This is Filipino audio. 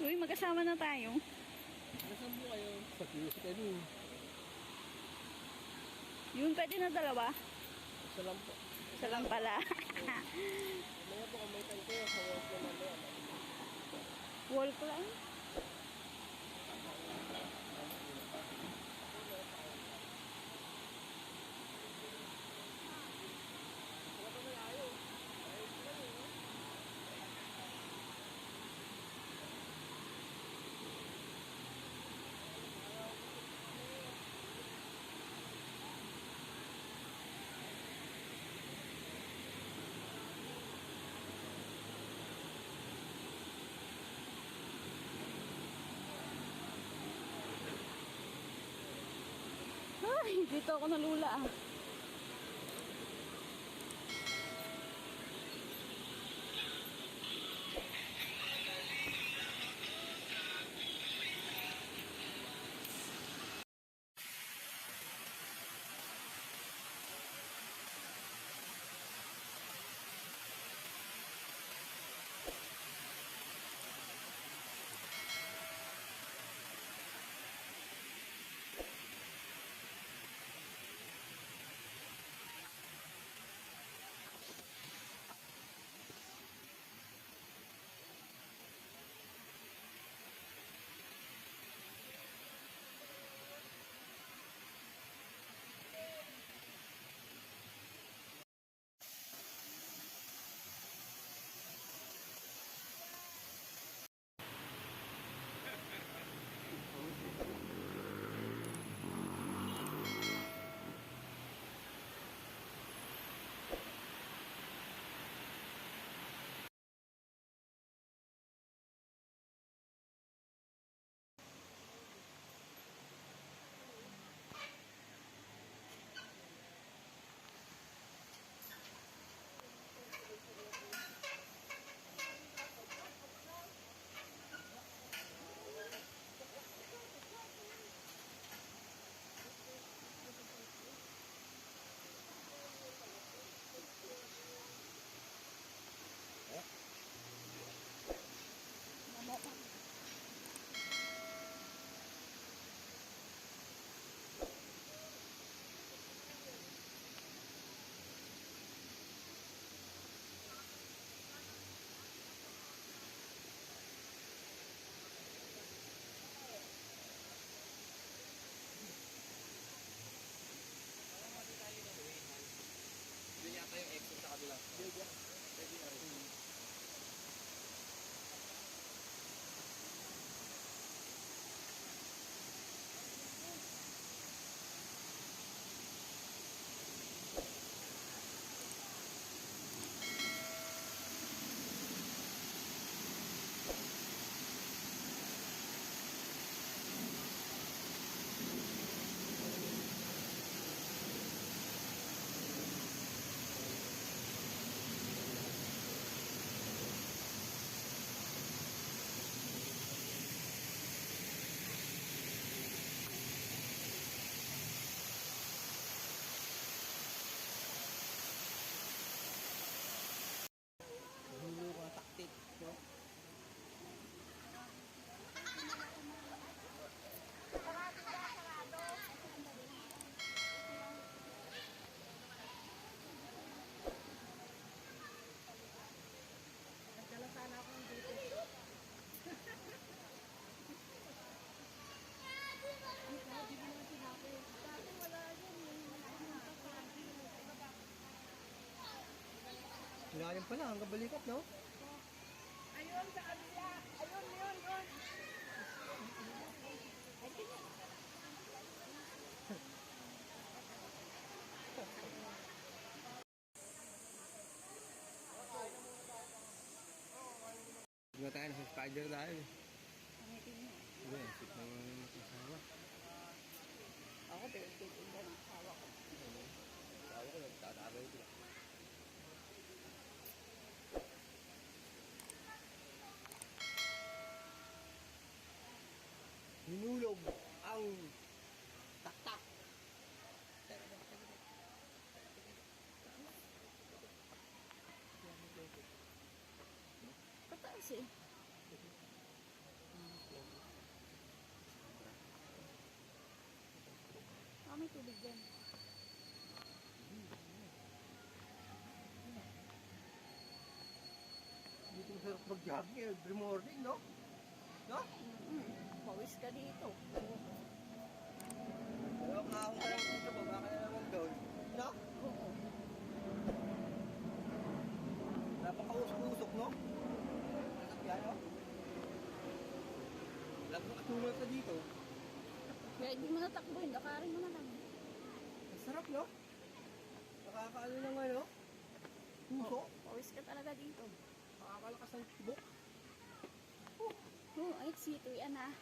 Uy, magkasama na tayo. Nasaan po kayo? Sa Pius kayo. Yun, pwede na dalawa. Isa lang po. Isa lang pala. Mga po kumitan kayo sa work naman doon. Wall climb. Ay, dito ako nalula ah. Yun yata yung exit sa kabila. Pwede na rin. Hulo ka taktik, no? Nagdala sana ako ng dito. Di ba naman sinabi? Dati wala yun. Ilalim pala, hanggang balikat, no? Ayun, sa kabila. Ayun, yun. Hindi tayo sa spider dahil. Pamitin mo. Hindi, sip na mag-asawa. Ako, pinagtitinda ng asawa ko. Asawa ko, nagtatagay ko. Hinulog ang taktak. Pataas eh. may tubig dyan. Dito masarap mag-jogging every morning, no? No? Pawis ka dito. Pero kahon ka lang dito, baba ka na naman doon. No? Oo. Napakausok-usok, no? Masarap yan, no? Lagi katulad ka dito. Kaya hindi mo natakbuhin, lakarin mo na lang. Masarap, no? Nakakaano lang, ano? Puso. Pawis ka talaga dito. Nakakalakas ng tibok. Oo, ay sito yan ah.